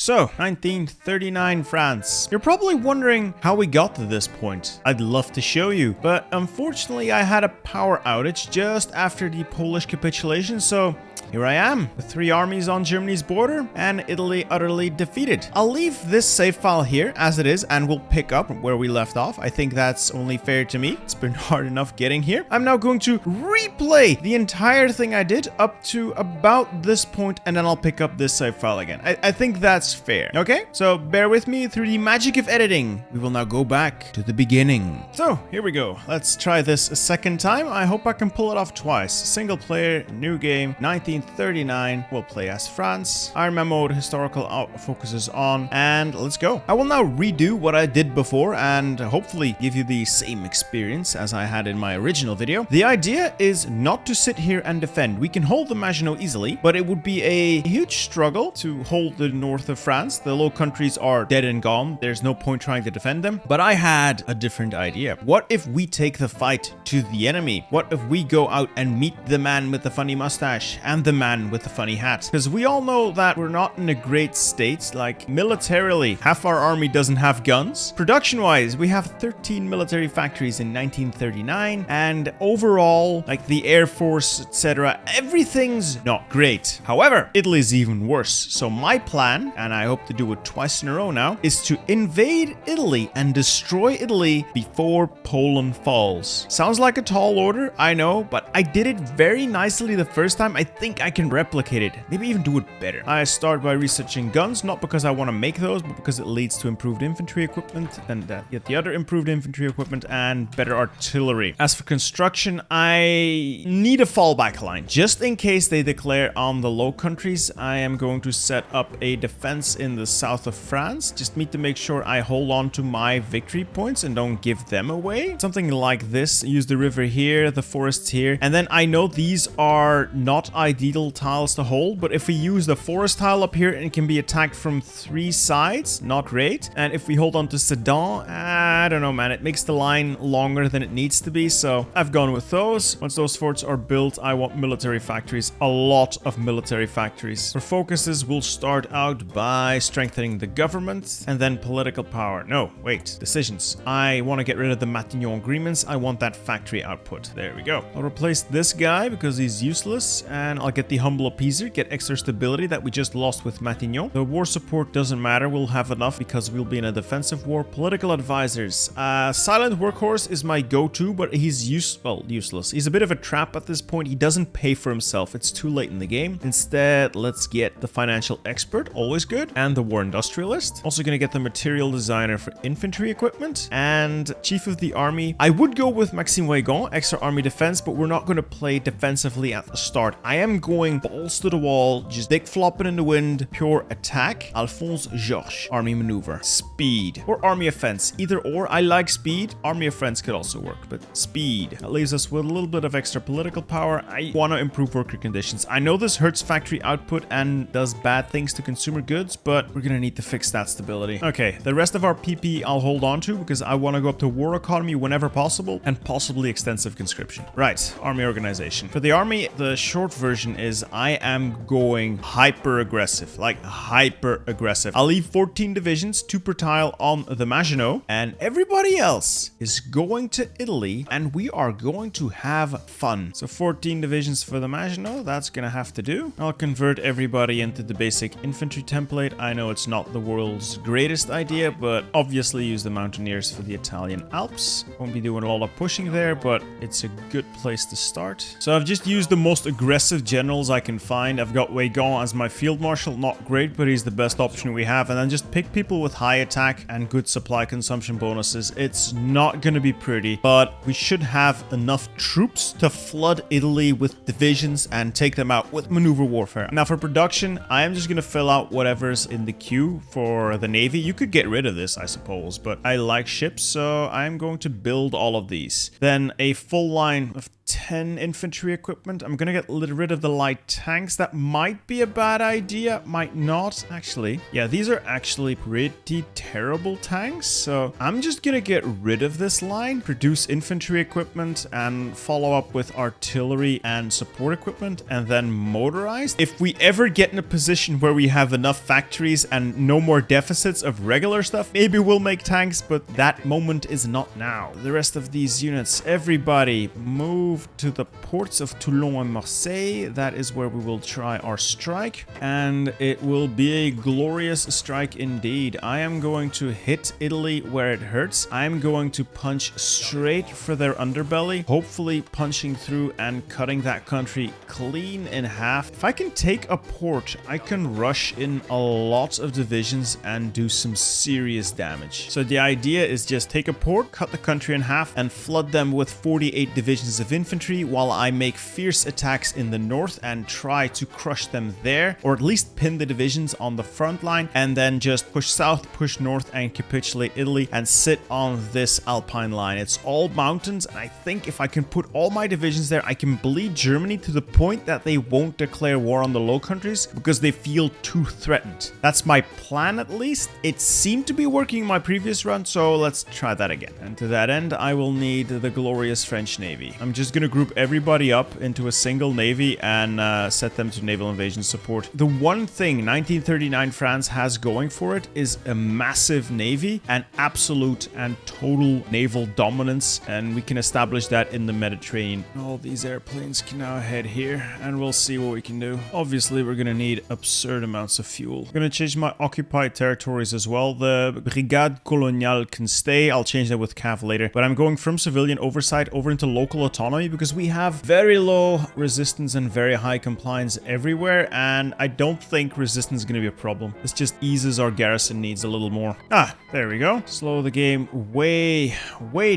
So, 1939 France. You're probably wondering how we got to this point. I'd love to show you, but unfortunately I had a power outage just after the Polish capitulation, so here I am, with 3 armies on Germany's border and Italy utterly defeated. I'll leave this save file here as it is and we'll pick up where we left off. I think that's only fair to me. It's been hard enough getting here. I'm now going to replay the entire thing I did up to about this point and then I'll pick up this save file again. I think that's fair. Okay, so bear with me through the magic of editing. We will now go back to the beginning. So here we go. Let's try this a second time. I hope I can pull it off twice. Single player, new game, 1939. We'll play as France. Iron Man mode, historical focuses on, and let's go. I will now redo what I did before and hopefully give you the same experience as I had in my original video. The idea is not to sit here and defend. We can hold the Maginot easily, but it would be a huge struggle to hold the north of France. The Low Countries are dead and gone. There's no point trying to defend them. But I had a different idea. What if we take the fight to the enemy? What if we go out and meet the man with the funny mustache and the man with the funny hat? Because we all know that we're not in a great state. Like, militarily, half our army doesn't have guns. Production-wise, we have 13 military factories in 1939, and overall, like the Air Force, etc., everything's not great. However, Italy's even worse. So my plan, and I hope to do it twice in a row now, is to invade Italy and destroy Italy before Poland falls. Sounds like a tall order, I know, but I did it very nicely the first time. I think I can replicate it, maybe even do it better. I start by researching guns, not because I want to make those, but because it leads to improved infantry equipment, and yet the other improved infantry equipment and better artillery. As for construction, I need a fallback line. Just in case they declare on the Low Countries, I am going to set up a defense in the south of France. Just need to make sure I hold on to my victory points and don't give them away. Something like this. Use the river here, the forests here. And then I know these are not ideal tiles to hold, but if we use the forest tile up here, it can be attacked from 3 sides. Not great. And if we hold on to Sedan, I don't know, man. It makes the line longer than it needs to be, so I've gone with those. Once those forts are built, I want military factories. A lot of military factories. For focuses, we'll start out by strengthening the government and then political power. No, wait. Decisions. I want to get rid of the Matignon agreements. I want that factory output. There we go. I'll replace this guy because he's useless, and I'll get the humble appeaser, get extra stability that we just lost with Matignon. The war support doesn't matter. We'll have enough because we'll be in a defensive war. Political advisors. Silent Workhorse is my go-to, but he's useless. He's a bit of a trap at this point. He doesn't pay for himself. It's too late in the game. Instead, let's get the financial expert, always good, and the war industrialist. Also gonna get the material designer for infantry equipment and chief of the army. I would go with Maxime Weygand, extra army defense, but we're not gonna play defensively at the start. I am going balls to the wall, just dick flopping in the wind, pure attack. Alphonse Georges, army maneuver, speed, or army offense. Either or. I like speed. Army offense could also work, but speed. That leaves us with a little bit of extra political power. I want to improve worker conditions. I know this hurts factory output and does bad things to consumer goods, but we're gonna need to fix that stability. Okay, the rest of our PP I'll hold on to because I want to go up to war economy whenever possible and possibly extensive conscription. Right, army organization. For the army, the short version is I am going hyper aggressive, like hyper aggressive. I'll leave 14 divisions, 2 per tile on the Maginot, and everybody else is going to Italy, and we are going to have fun. So 14 divisions for the Maginot, that's gonna have to do. I'll convert everybody into the basic infantry template. I know it's not the world's greatest idea, but obviously use the mountaineers for the Italian Alps. Won't be doing a lot of pushing there, but it's a good place to start. So I've just used the most aggressive generals I can find. I've got Weygand as my field marshal, not great, but he's the best option we have. And then just pick people with high attack and good supply consumption bonuses. It's not gonna be pretty, but we should have enough troops to flood Italy with divisions and take them out with maneuver warfare. Now for production, I am just gonna fill out whatever's in the queue for the Navy. You could get rid of this, I suppose, but I like ships, so I'm going to build all of these. Then a full line of 10 infantry equipment. I'm gonna get rid of the light tanks. That might be a bad idea, might not. Actually, yeah, these are actually pretty terrible tanks. So I'm just gonna get rid of this line, produce infantry equipment, and follow up with artillery and support equipment, and then motorized. If we ever get in a position where we have enough factories and no more deficits of regular stuff, maybe we'll make tanks, but that moment is not now. The rest of these units, everybody move to the ports of Toulon and Marseille. That is where we will try our strike, and it will be a glorious strike indeed. I am going to hit Italy where it hurts. I am going to punch straight for their underbelly, hopefully punching through and cutting that country clean in half. If I can take a port, I can rush in a lot of divisions and do some serious damage. So the idea is just take a port, cut the country in half, and flood them with 48 divisions of infantry while I make fierce attacks in the north and try to crush them there, or at least pin the divisions on the front line, and then just push south, push north, and capitulate Italy and sit on this Alpine line. It's all mountains, and I think if I can put all my divisions there, I can bleed Germany to the point that they won't declare war on the Low Countries because they feel too threatened. That's my plan, at least. It seemed to be working in my previous run, so let's try that again. And to that end, I will need the glorious French Navy. I'm just gonna group everybody up into a single navy and set them to naval invasion support. The one thing 1939 France has going for it is a massive navy and absolute and total naval dominance, and we can establish that in the Mediterranean. All these airplanes can now head here, and we'll see what we can do. Obviously, we're gonna need absurd amounts of fuel. I'm gonna change my occupied territories as well. The Brigade Coloniale can stay. I'll change that with CAV later, but I'm going from civilian oversight over into local autonomy because we have very low resistance and very high compliance everywhere, and I don't think resistance is going to be a problem. This just eases our garrison needs a little more. Ah, there we go. Slow the game way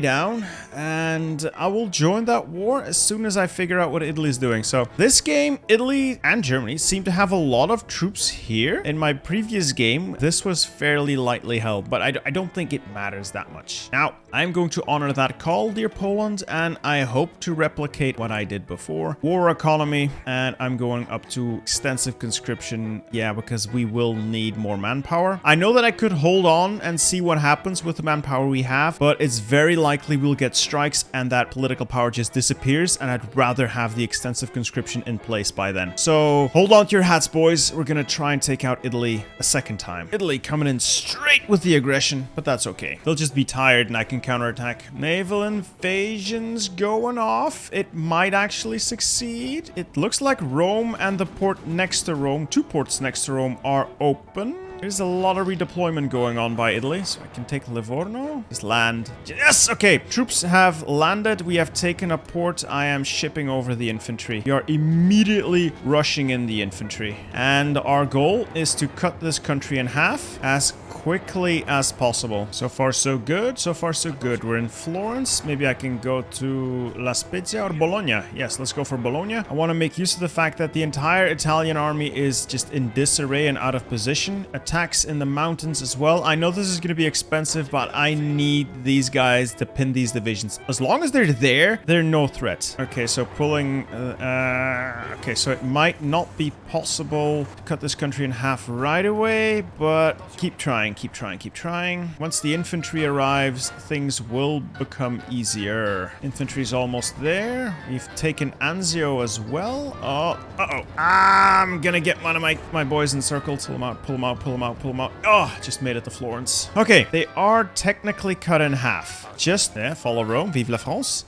down, and I will join that war as soon as I figure out what Italy's doing. So this game, Italy and Germany seem to have a lot of troops here. In my previous game, this was fairly lightly held, but I don't think it matters that much. Now, I'm going to honor that call, dear Poland, and I hope to replicate what I did before. War economy, and I'm going up to extensive conscription, yeah, because we will need more manpower. I know that I could hold on and see what happens with the manpower we have, but it's very likely we'll get strikes and that political power just disappears, and I'd rather have the extensive conscription in place by then. So hold on to your hats, boys. We're gonna try and take out Italy a second time. Italy coming in straight with the aggression, but that's okay. They'll just be tired and I can counterattack. Naval invasions going off. It might actually succeed. It looks like Rome and the port next to Rome, two ports next to Rome, are open. There's a lot of redeployment going on by Italy, so I can take Livorno. Just land. Yes! Okay, troops have landed. We have taken a port. I am shipping over the infantry. We are immediately rushing in the infantry. And our goal is to cut this country in half as quickly as possible. So far, so good. So far, so good. We're in Florence. Maybe I can go to La Spezia or Bologna. Yes, let's go for Bologna. I want to make use of the fact that the entire Italian army is just in disarray and out of position. Attacks in the mountains as well. I know this is going to be expensive, but I need these guys to pin these divisions. As long as they're there, they're no threat. Okay, so pulling... okay, so it might not be possible to cut this country in half right away, but keep trying, keep trying, keep trying. Once the infantry arrives, things will become easier. Infantry's almost there. We've taken Anzio as well. Oh, uh-oh. I'm gonna get one of my boys encircled. Pull them out, pull them out, pull them out, pull them out. Oh, just made it to Florence. Okay, they are technically cut in half. Just there, follow Rome. Vive la France.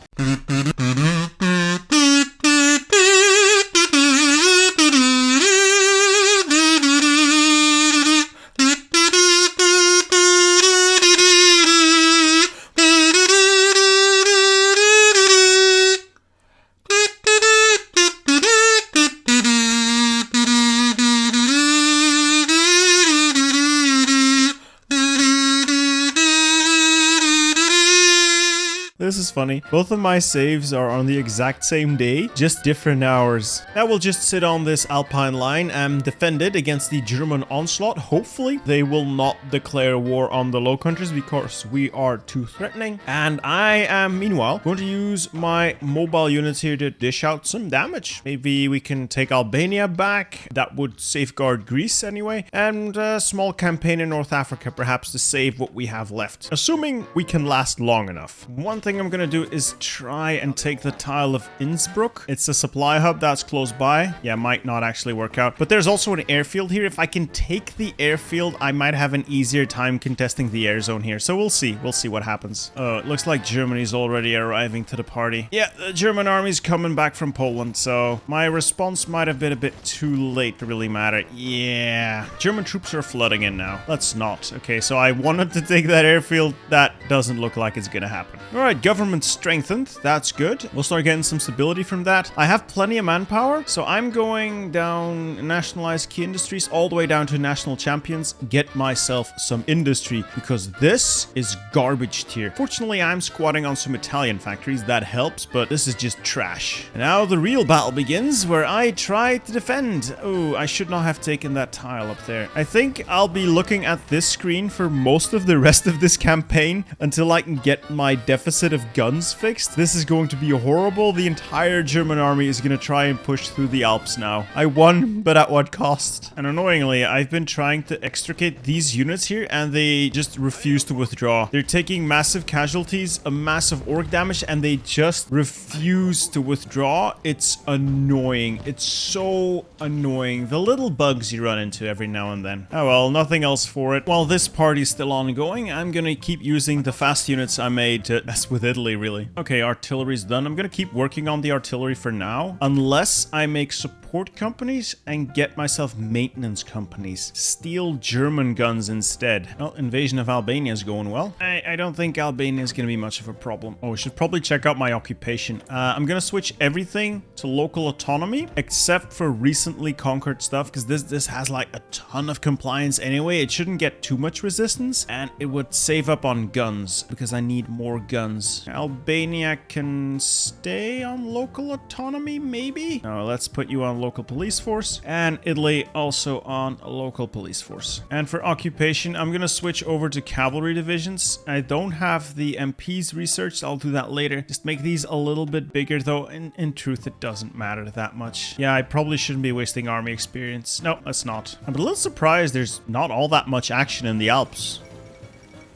This is funny. Both of my saves are on the exact same day, just different hours. Now we'll just sit on this Alpine line and defend it against the German onslaught. Hopefully they will not declare war on the Low Countries because we are too threatening. And I am meanwhile going to use my mobile units here to dish out some damage. Maybe we can take Albania back. That would safeguard Greece anyway. And a small campaign in North Africa perhaps to save what we have left. Assuming we can last long enough. One thing I'm going to do is try and take the tile of Innsbruck. It's a supply hub that's close by. Yeah, might not actually work out. But there's also an airfield here. If I can take the airfield, I might have an easier time contesting the air zone here. So we'll see. We'll see what happens. Oh, it looks like Germany's already arriving to the party. Yeah, the German army's coming back from Poland. So my response might have been a bit too late to really matter. Yeah, German troops are flooding in now. Let's not. Okay, so I wanted to take that airfield. That doesn't look like it's gonna happen. All right, government strengthened. That's good. We'll start getting some stability from that. I have plenty of manpower, so I'm going down nationalize key industries all the way down to national champions. Get myself some industry because this is garbage tier. Fortunately, I'm squatting on some Italian factories. That helps, but this is just trash. And now the real battle begins where I try to defend. Oh, I should not have taken that tile up there. I think I'll be looking at this screen for most of the rest of this campaign until I can get my deficit of guns fixed. This is going to be horrible. The entire German army is going to try and push through the Alps now. I won, but at what cost? And annoyingly, I've been trying to extricate these units here and they just refuse to withdraw. They're taking massive casualties, a massive orc damage, and they just refuse to withdraw. It's annoying. It's so annoying. The little bugs you run into every now and then. Oh well, nothing else for it. While this party's still ongoing, I'm gonna keep using the fast units I made to mess with Italy, really. Okay, artillery's done. I'm gonna keep working on the artillery for now, unless I make support companies and get myself maintenance companies. Steal German guns instead. Well, invasion of Albania is going well. I don't think Albania is gonna be much of a problem. Oh, I should probably check out my occupation. I'm gonna switch everything to local autonomy, except for recently conquered stuff, because this has like a ton of compliance anyway. It shouldn't get too much resistance, and it would save up on guns, because I need more guns. Albania can stay on local autonomy, maybe? No, let's put you on local police force, and Italy also on a local police force. And for occupation, I'm gonna switch over to cavalry divisions. I don't have the MPs researched. I'll do that later. Just make these a little bit bigger, though. In truth, it doesn't matter that much. Yeah, I probably shouldn't be wasting army experience. No, let's not. I'm a little surprised there's not all that much action in the Alps.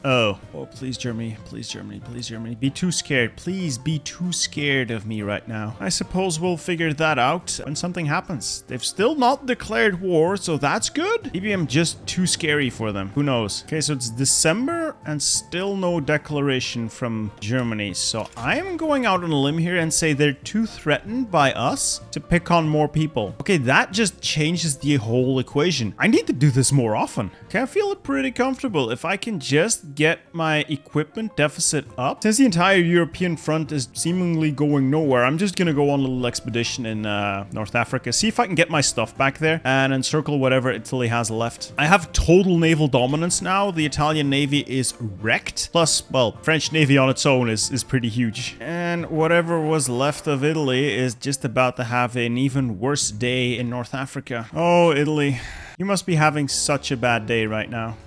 Oh, please, Germany, please, Germany, please, Germany. Be too scared. Please be too scared of me right now. I suppose we'll figure that out when something happens. They've still not declared war, so that's good. Maybe I'm just too scary for them. Who knows? Okay, so it's December and still no declaration from Germany. So I'm going out on a limb here and say they're too threatened by us to pick on more people. Okay, that just changes the whole equation. I need to do this more often. Okay, I feel pretty comfortable if I can just get my equipment deficit up. Since the entire European front is seemingly going nowhere, I'm just gonna go on a little expedition in North Africa, see if I can get my stuff back there and encircle whatever Italy has left. I have total naval dominance now. The Italian navy is wrecked. Plus, well, French navy on its own is pretty huge. And whatever was left of Italy is just about to have an even worse day in North Africa. Oh, Italy. You must be having such a bad day right now.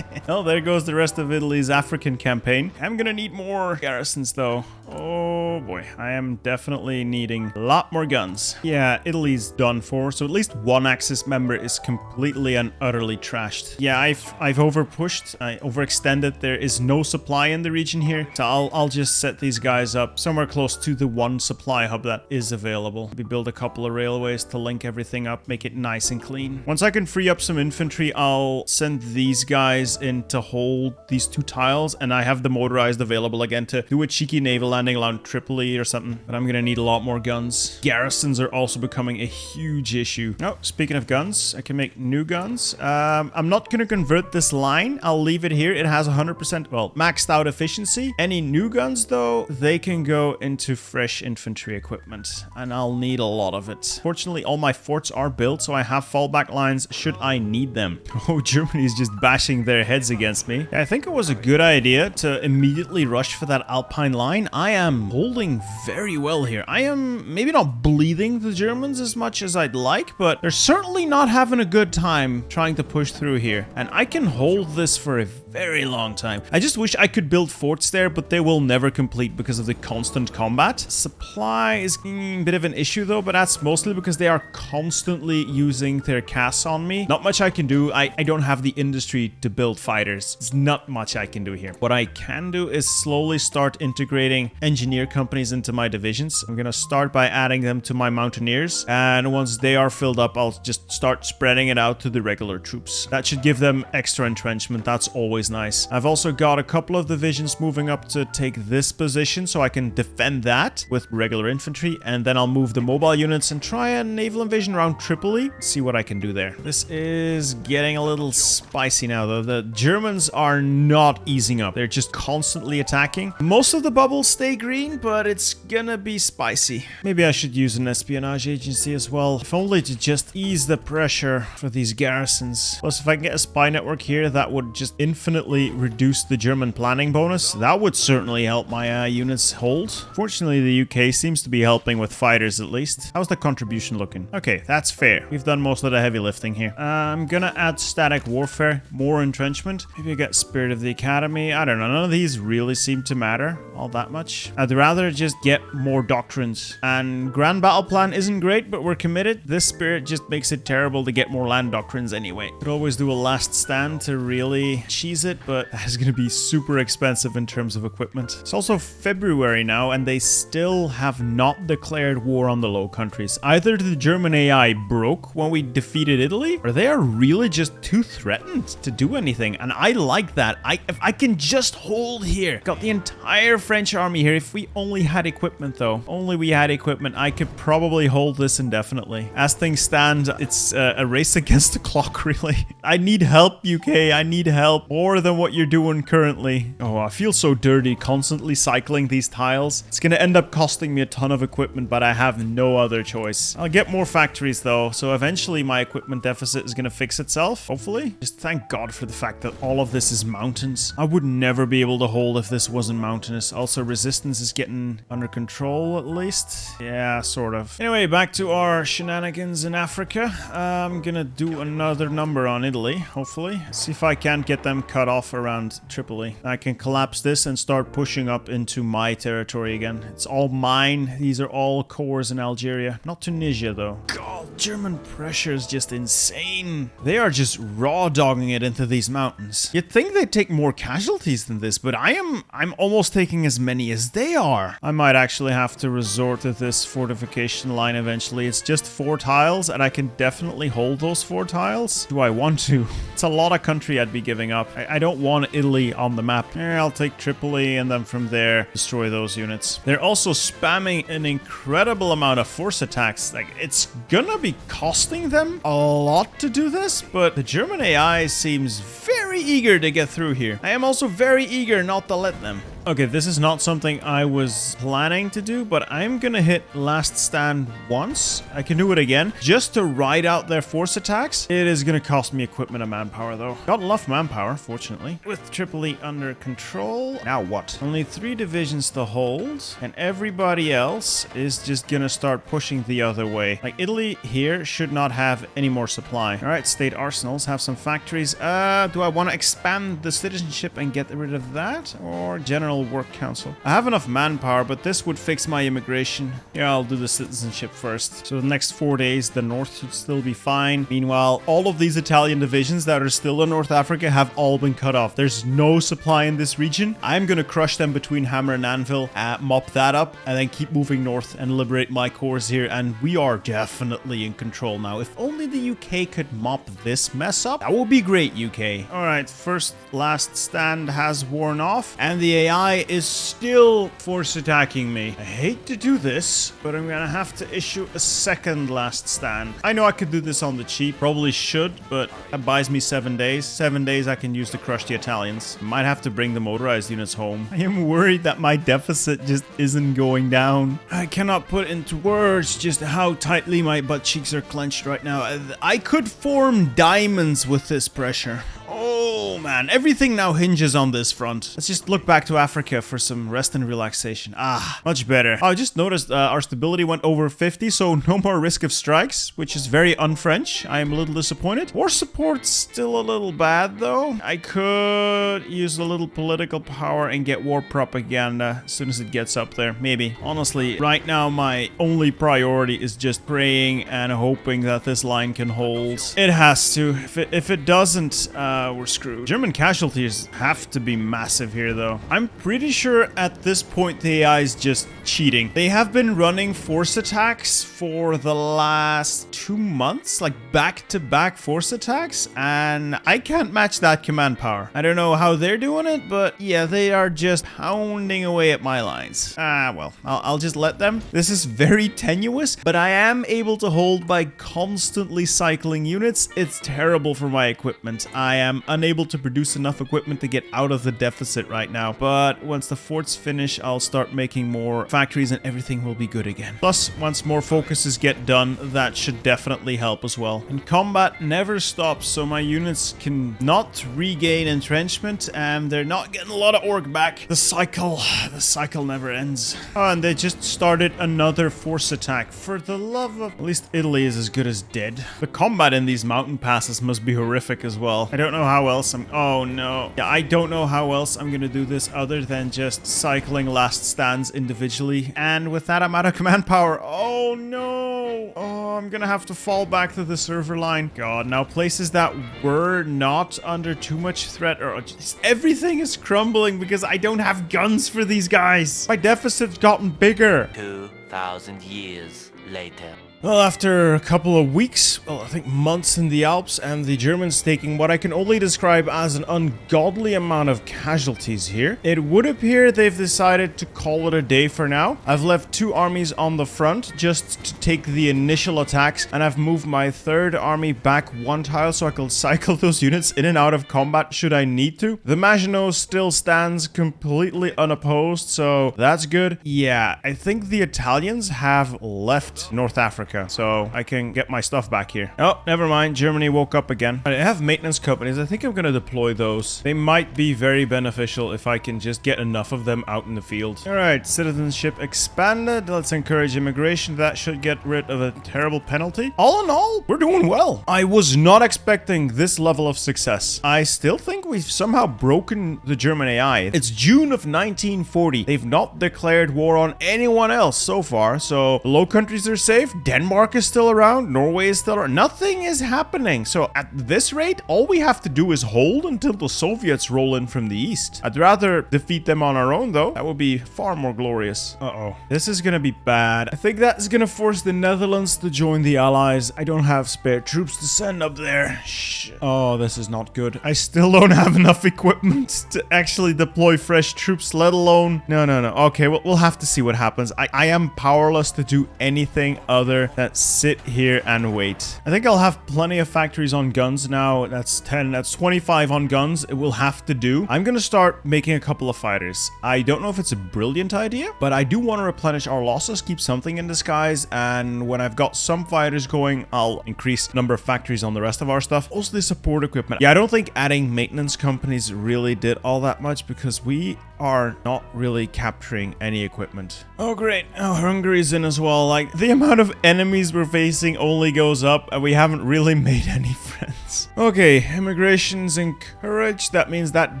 Well, there goes the rest of Italy's African campaign. I'm gonna need more garrisons, though. Oh boy, I am definitely needing a lot more guns. Yeah, Italy's done for, so at least one Axis member is completely and utterly trashed. Yeah, I've overpushed, I overextended. There is no supply in the region here, so I'll just set these guys up somewhere close to the one supply hub that is available. We build a couple of railways to link everything up, make it nice and clean. Once I can free up some infantry, I'll send these guys in to hold these two tiles, and I have the motorized available again to do a cheeky naval landing around Tripoli or something. But I'm gonna need a lot more guns. Garrisons are also becoming a huge issue. Oh, speaking of guns, I can make new guns. I'm not gonna convert this line. I'll leave it here. It has 100%, well, maxed out efficiency. Any new guns, though, they can go into fresh infantry equipment, and I'll need a lot of it. Fortunately, all my forts are built, so I have fallback attack lines should I need them. Oh, Germany's just bashing their heads against me. I think it was a good idea to immediately rush for that Alpine line. I am holding very well here. I am maybe not bleeding the Germans as much as I'd like, but they're certainly not having a good time trying to push through here. And I can hold this for a very long time. I just wish I could build forts there, but they will never complete because of the constant combat. Supply is a bit of an issue though, but that's mostly because they are constantly using their casts on me. Not much I can do. I don't have the industry to build fighters. It's not much I can do here. What I can do is slowly start integrating engineer companies into my divisions. I'm gonna start by adding them to my mountaineers, and once they are filled up, I'll just start spreading it out to the regular troops. That should give them extra entrenchment. That's always nice. I've also got a couple of divisions moving up to take this position so I can defend that with regular infantry, and then I'll move the mobile units and try a naval invasion around Tripoli. See what I can do there. This is getting a little spicy now though. The Germans are not easing up. They're just constantly attacking. Most of the bubbles stay green, but it's gonna be spicy. Maybe I should use an espionage agency as well, if only to just ease the pressure for these garrisons. Plus, if I can get a spy network here, that would just infinitely reduce the German planning bonus. That would certainly help my units hold. Fortunately, the UK seems to be helping with fighters at least. How's the contribution looking? Okay, that's fair. We've done most of the heavy lifting here. I'm gonna add static warfare, more entrenchment. Maybe I get Spirit of the Academy. I don't know. None of these really seem to matter all that much. I'd rather just get more doctrines. And Grand Battle Plan isn't great, but we're committed. This Spirit just makes it terrible to get more land doctrines anyway. Could always do a last stand to really cheese it, but that is going to be super expensive in terms of equipment. It's also February now, and they still have not declared war on the Low Countries. Either the German AI broke when we defeated Italy, or they are really just too threatened to do anything. And I like that. If I can just hold here. Got the entire French army here. If we only had equipment though, only we had equipment, I could probably hold this indefinitely. As things stand, it's a race against the clock, really. I need help, UK. I need help more than what you're doing currently. Oh, I feel so dirty constantly cycling these tiles. It's gonna end up costing me a ton of equipment, but I have no other choice. I'll get more factories though, so eventually my equipment deficit is gonna fix itself, hopefully. Just thank God for the fact that all of this is mountains. I would never be able to hold if this wasn't mountainous. Also, resistance is getting under control at least. Yeah, sort of. Anyway, back to our shenanigans in Africa. I'm gonna do another number on Italy, hopefully. See if I can't get them cut off around Tripoli. I can collapse this and start pushing up into my territory again. It's all mine. These are all cores in Algeria. Not Tunisia, though. God, German pressure is just insane. They are just raw dogging it into these mountains. You'd think they'd take more casualties than this, but I'm almost taking as many as they are. I might actually have to resort to this fortification line eventually. It's just 4 tiles, and I can definitely hold those 4 tiles. Do I want to? It's a lot of country I'd be giving up. I don't want Italy on the map. I'll take Tripoli, and then from there, destroy those units. They're also spamming an incredible amount of force attacks. Like, it's gonna be costing them a lot to do this, but the German AI seems very eager to get through here. I am also very eager not to let them. Okay, this is not something I was planning to do, but I'm gonna hit last stand once. I can do it again, just to ride out their force attacks. It is gonna cost me equipment and manpower, though. Got enough manpower, fortunately. With Tripoli under control. Now what? Only 3 divisions to hold, and everybody else is just gonna start pushing the other way. Like, Italy here should not have any more supply. All right, state arsenals, have some factories. Do I want to expand the citizenship and get rid of that? Or general work council? I have enough manpower, but this would fix my immigration. Yeah, I'll do the citizenship first. So the next 4 days, the north should still be fine. Meanwhile, all of these Italian divisions that are still in North Africa have all been cut off. There's no supply in this region. I'm gonna crush them between hammer and anvil, mop that up, and then keep moving north and liberate my cores here. And we are definitely in control now. If only the UK could mop this mess up, that would be great, UK. All right, first last stand has worn off, and the AI ally is still force attacking me. I hate to do this, but I'm gonna have to issue a second last stand. I know I could do this on the cheap, probably should, but that buys me 7 days. 7 days I can use to crush the Italians. Might have to bring the motorized units home. I am worried that my deficit just isn't going down. I cannot put into words just how tightly my butt cheeks are clenched right now. I could form diamonds with this pressure. Oh man, everything now hinges on this front. Let's just look back to Africa for some rest and relaxation. Ah, much better. I just noticed our stability went over 50, so no more risk of strikes, which is very un-French. I am a little disappointed. War support's still a little bad though. I could use a little political power and get war propaganda as soon as it gets up there. Maybe. Honestly, right now my only priority is just praying and hoping that this line can hold. It has to. If it doesn't, we're screwed. German casualties have to be massive here, though. I'm pretty sure at this point the AI is just cheating. They have been running force attacks for the last 2 months, like back-to-back force attacks, and I can't match that command power. I don't know how they're doing it, but yeah, they are just pounding away at my lines. Well, I'll just let them. This is very tenuous, but I am able to hold by constantly cycling units. It's terrible for my equipment. I am unable to produce enough equipment to get out of the deficit right now, but once the forts finish, I'll start making more factories and everything will be good again. Plus, once more focuses get done, that should definitely help as well. And combat never stops, so my units can not regain entrenchment and they're not getting a lot of orc back. The cycle never ends. Oh, and they just started another force attack. For the love of... At least Italy is as good as dead. The combat in these mountain passes must be horrific as well. I don't know how else oh no. Yeah, I don't know how else I'm gonna do this other than just cycling last stands individually. And with that, I'm out of command power. Oh no. Oh, I'm gonna have to fall back to the server line. God, now places that were not under too much threat or just everything is crumbling because I don't have guns for these guys. My deficit's gotten bigger. 2,000 years later. Well, after a couple of weeks, well, I think months in the Alps, and the Germans taking what I can only describe as an ungodly amount of casualties here, it would appear they've decided to call it a day for now. I've left 2 armies on the front just to take the initial attacks, and I've moved my 3rd army back 1 tile so I can cycle those units in and out of combat should I need to. The Maginot still stands completely unopposed, so that's good. Yeah, I think the Italians have left North Africa. So I can get my stuff back here. Oh, never mind. Germany woke up again. I have maintenance companies. I think I'm going to deploy those. They might be very beneficial if I can just get enough of them out in the field. All right, citizenship expanded. Let's encourage immigration. That should get rid of a terrible penalty. All in all, we're doing well. I was not expecting this level of success. I still think we've somehow broken the German AI. It's June of 1940. They've not declared war on anyone else so far. So the Low Countries are safe. Denmark is still around. Norway is still around. Nothing is happening. So at this rate, all we have to do is hold until the Soviets roll in from the east. I'd rather defeat them on our own, though. That would be far more glorious. Uh-oh. This is gonna be bad. I think that's gonna force the Netherlands to join the Allies. I don't have spare troops to send up there. Shit. Oh, this is not good. I still don't have enough equipment to actually deploy fresh troops, let alone... No. Okay, well, we'll have to see what happens. I am powerless to do anything other than sit here and wait. I think I'll have plenty of factories on guns now. That's 10. That's 25 on guns. It will have to do. I'm gonna start making a couple of fighters. I don't know if it's a brilliant idea, but I do want to replenish our losses, keep something in disguise, and when I've got some fighters going, I'll increase the number of factories on the rest of our stuff. Also the support equipment. Yeah, I don't think adding maintenance companies really did all that much because we are not really capturing any equipment. Oh great. Oh, Hungary's in as well. Like, the amount of enemies we're facing only goes up and we haven't really made any friends. Okay, immigration's encouraged. That means that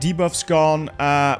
debuff's gone.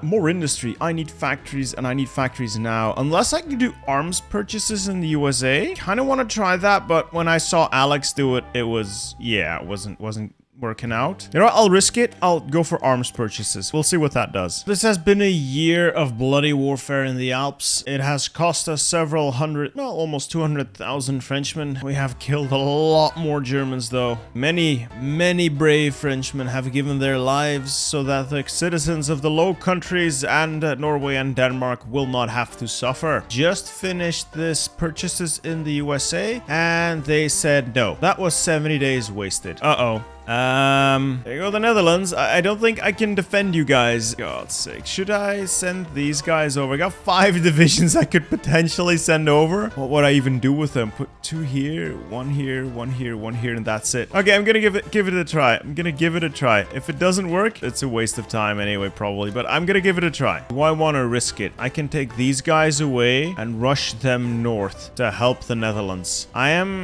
More industry. I need factories and I need factories now. Unless I can do arms purchases in the USA. Kind of want to try that, but when I saw Alex do it, it was, yeah, it wasn't working out. You know what? I'll risk it. I'll go for arms purchases. We'll see what that does. This has been a year of bloody warfare in the Alps. It has cost us several hundred, well, almost 200,000 Frenchmen. We have killed a lot more Germans, though. Many, many brave Frenchmen have given their lives so that the citizens of the Low Countries and Norway and Denmark will not have to suffer. Just finished this purchases in the USA, and they said no. That was 70 days wasted. Uh-oh. There you go, the Netherlands. I don't think I can defend you guys. God's sake. Should I send these guys over? I got 5 divisions I could potentially send over. What would I even do with them? Put 2 here, 1 here, 1 here, 1 here, and that's it. Okay, I'm gonna give it a try. I'm gonna give it a try. If it doesn't work, it's a waste of time anyway, probably. But I'm gonna give it a try. Do I want to risk it? I can take these guys away and rush them north to help the Netherlands.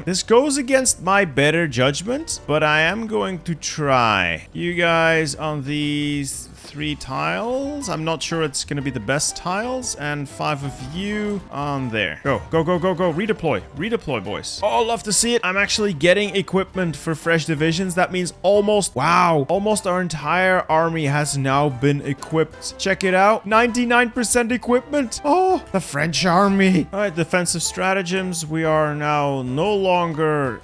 This goes against my better judgment, but I am going to try. You guys on these 3 tiles. I'm not sure it's gonna be the best tiles. And 5 of you on there. Go, go, go, go, go. Redeploy. Redeploy, boys. Oh, love to see it. I'm actually getting equipment for fresh divisions. That means almost, wow, almost our entire army has now been equipped. Check it out. 99% equipment. Oh, the French army. All right, defensive stratagems. We are now no longer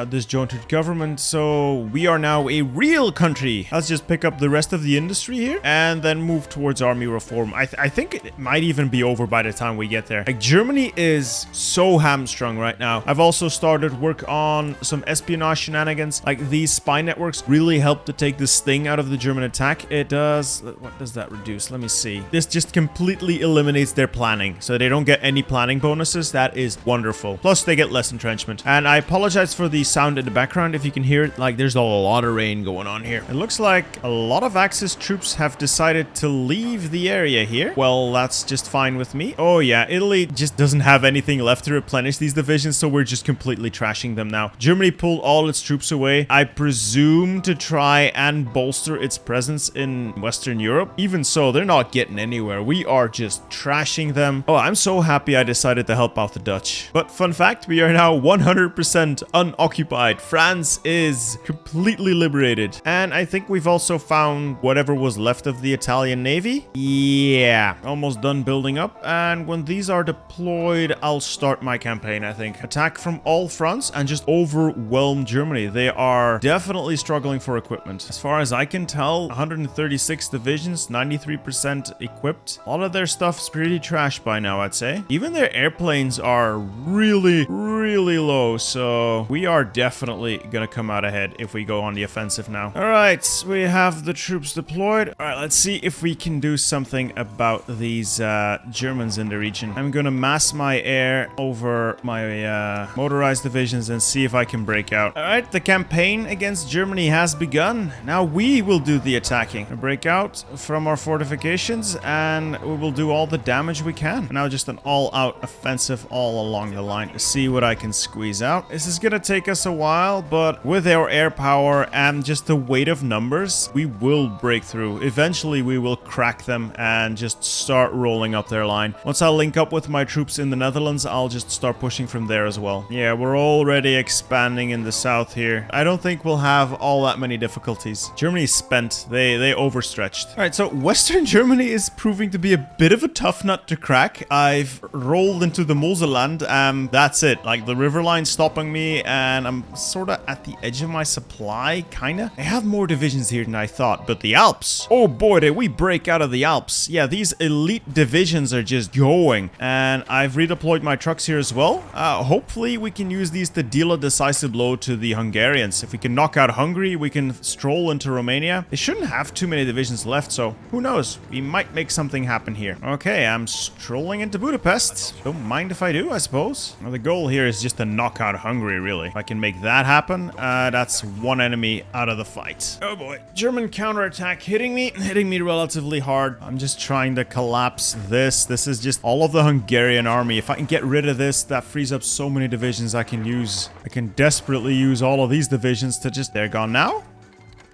disjointed government. So we are now a real country. Let's just pick up the rest of the industry here and then move towards army reform. I think it might even be over by the time we get there. Like, Germany is so hamstrung right now. I've also started work on some espionage shenanigans. Like, these spy networks really help to take the sting out of the German attack. It does. What does that reduce? Let me see. This just completely eliminates their planning, so they don't get any planning bonuses. That is wonderful. Plus, they get less entrenchment. And I apologize for the sound in the background. If you can hear it, like, there's a lot of rain going on here. It looks like a lot of Axis troops have decided to leave the area here. Well, that's just fine with me. Oh yeah, Italy just doesn't have anything left to replenish these divisions, so we're just completely trashing them now. Germany pulled all its troops away, I presume to try and bolster its presence in Western Europe. Even so, they're not getting anywhere. We are just trashing them. Oh, I'm so happy I decided to help out the Dutch. But fun fact, we are now 100% unoccupied. France is completely liberated. And I think we've also found whatever was left of the Italian Navy. Yeah, almost done building up. And when these are deployed, I'll start my campaign, I think. Attack from all fronts and just overwhelm Germany. They are definitely struggling for equipment. As far as I can tell, 136 divisions, 93% equipped. A lot of their stuff's pretty trash by now, I'd say. Even their airplanes are really, really low. So we are definitely gonna come out ahead if we go on the offensive now. All right, we have the troops deployed. All right, let's see if we can do something about these Germans in the region. I'm gonna mass my air over my motorized divisions and see if I can break out. All right, the campaign against Germany has begun. Now we will do the attacking. We'll break out from our fortifications and we will do all the damage we can. Now just an all-out offensive all along the line to see what I can squeeze out. This is gonna take us a while, but with our air power and just the weight of numbers, we will break through. Eventually we will crack them and just start rolling up their line. Once I link up with my troops in the Netherlands, I'll just start pushing from there as well. Yeah, we're already expanding in the south here. I don't think we'll have all that many difficulties. Germany's spent. They overstretched. All right, so Western Germany is proving to be a bit of a tough nut to crack. I've rolled into the Moselland and that's it. Like, the river line's stopping me and I'm sort of at the edge of my supply, kind of. I have more divisions here than I thought, but the Alps. Oh boy, did we break out of the Alps. Yeah, these elite divisions are just going. And I've redeployed my trucks here as well. Hopefully we can use these to deal a decisive blow to the Hungarians. If we can knock out Hungary, we can stroll into Romania. They shouldn't have too many divisions left, so who knows? We might make something happen here. Okay, I'm strolling into Budapest. Don't mind if I do, I suppose. Well, the goal here is just to knock out Hungary, really. If I can make that happen, that's one enemy out of the fight. Oh boy. German counterattack hitting me relatively hard. I'm just trying to collapse this. This is just all of the Hungarian army. If I can get rid of this, that frees up so many divisions I can use. I can desperately use all of these divisions to just... They're gone now?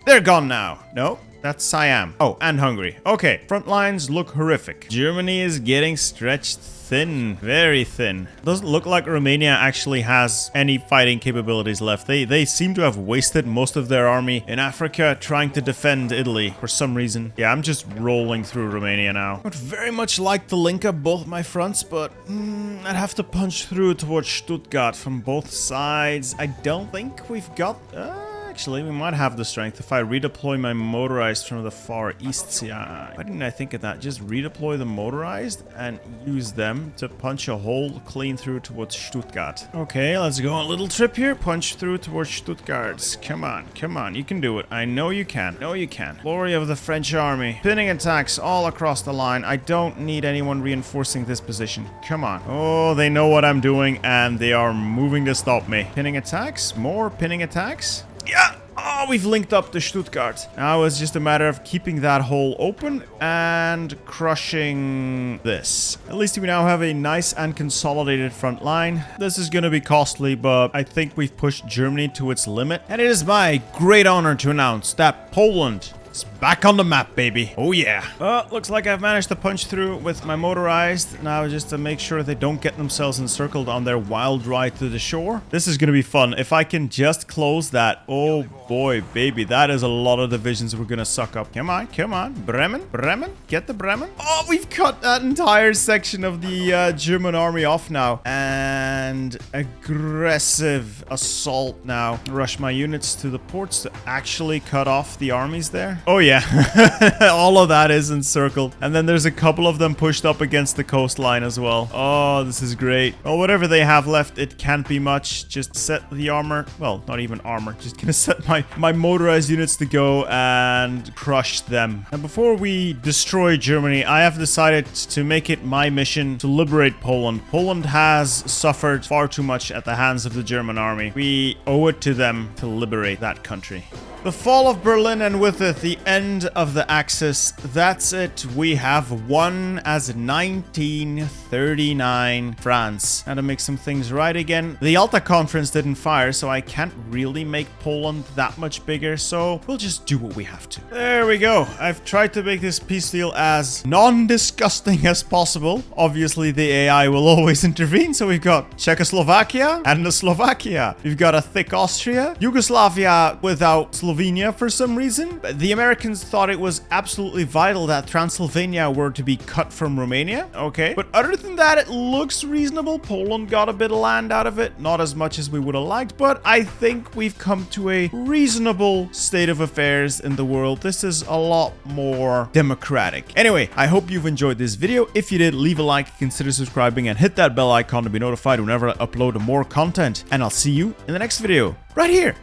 They're gone now. No, That's Siam. Oh, and Hungary. Okay, front lines look horrific. Germany is getting stretched thin, very thin. Doesn't look like Romania actually has any fighting capabilities left. They seem to have wasted most of their army in Africa trying to defend Italy for some reason. Yeah, I'm just rolling through Romania now. I'd very much like to link up both my fronts, but I'd have to punch through towards Stuttgart from both sides. I don't think we've got... Actually, we might have the strength if I redeploy my motorized from the far east. Yeah, why didn't I think of that? Just redeploy the motorized and use them to punch a hole clean through towards Stuttgart. Okay, let's go on a little trip here. Punch through towards Stuttgart. Come on, come on. You can do it. I know you can. No, you can. Glory of the French army. Pinning attacks all across the line. I don't need anyone reinforcing this position. Come on. Oh, they know what I'm doing and they are moving to stop me. Pinning attacks? More pinning attacks? Yeah! Oh, we've linked up to Stuttgart. Now it's just a matter of keeping that hole open and crushing this. At least we now have a nice and consolidated front line. This is gonna be costly, but I think we've pushed Germany to its limit. And it is my great honor to announce that Poland is back on the map, baby. Oh yeah. Looks like I've managed to punch through with my motorized. Now just to make sure they don't get themselves encircled on their wild ride to the shore. This is gonna be fun. If I can just close that. Oh boy, baby. That is a lot of divisions we're gonna suck up. Come on, come on. Bremen, Bremen. Get the Bremen. Oh, we've cut that entire section of the German army off now. And aggressive assault now. Rush my units to the ports to actually cut off the armies there. Oh yeah, all of that is encircled. And then there's a couple of them pushed up against the coastline as well. Oh, this is great. Well, whatever they have left, it can't be much. Just set the armor. Well, not even armor. Just gonna set my motorized units to go and crush them. And before we destroy Germany, I have decided to make it my mission to liberate Poland. Poland has suffered far too much at the hands of the German army. We owe it to them to liberate that country. The fall of Berlin and with it the end of the Axis. That's it. We have won as 1939 France. And to make some things right again, the Yalta Conference didn't fire, so I can't really make Poland that much bigger, so we'll just do what we have to. There we go. I've tried to make this peace deal as non-disgusting as possible. Obviously, the AI will always intervene, so we've got Czechoslovakia and the Slovakia. We've got a thick Austria, Yugoslavia without Slovenia for some reason. The Americans thought it was absolutely vital that Transylvania were to be cut from Romania. Okay. But other than that, it looks reasonable. Poland got a bit of land out of it. Not as much as we would have liked, but I think we've come to a reasonable state of affairs in the world. This is a lot more democratic. Anyway, I hope you've enjoyed this video. If you did, leave a like, consider subscribing, and hit that bell icon to be notified whenever I upload more content. And I'll see you in the next video right here.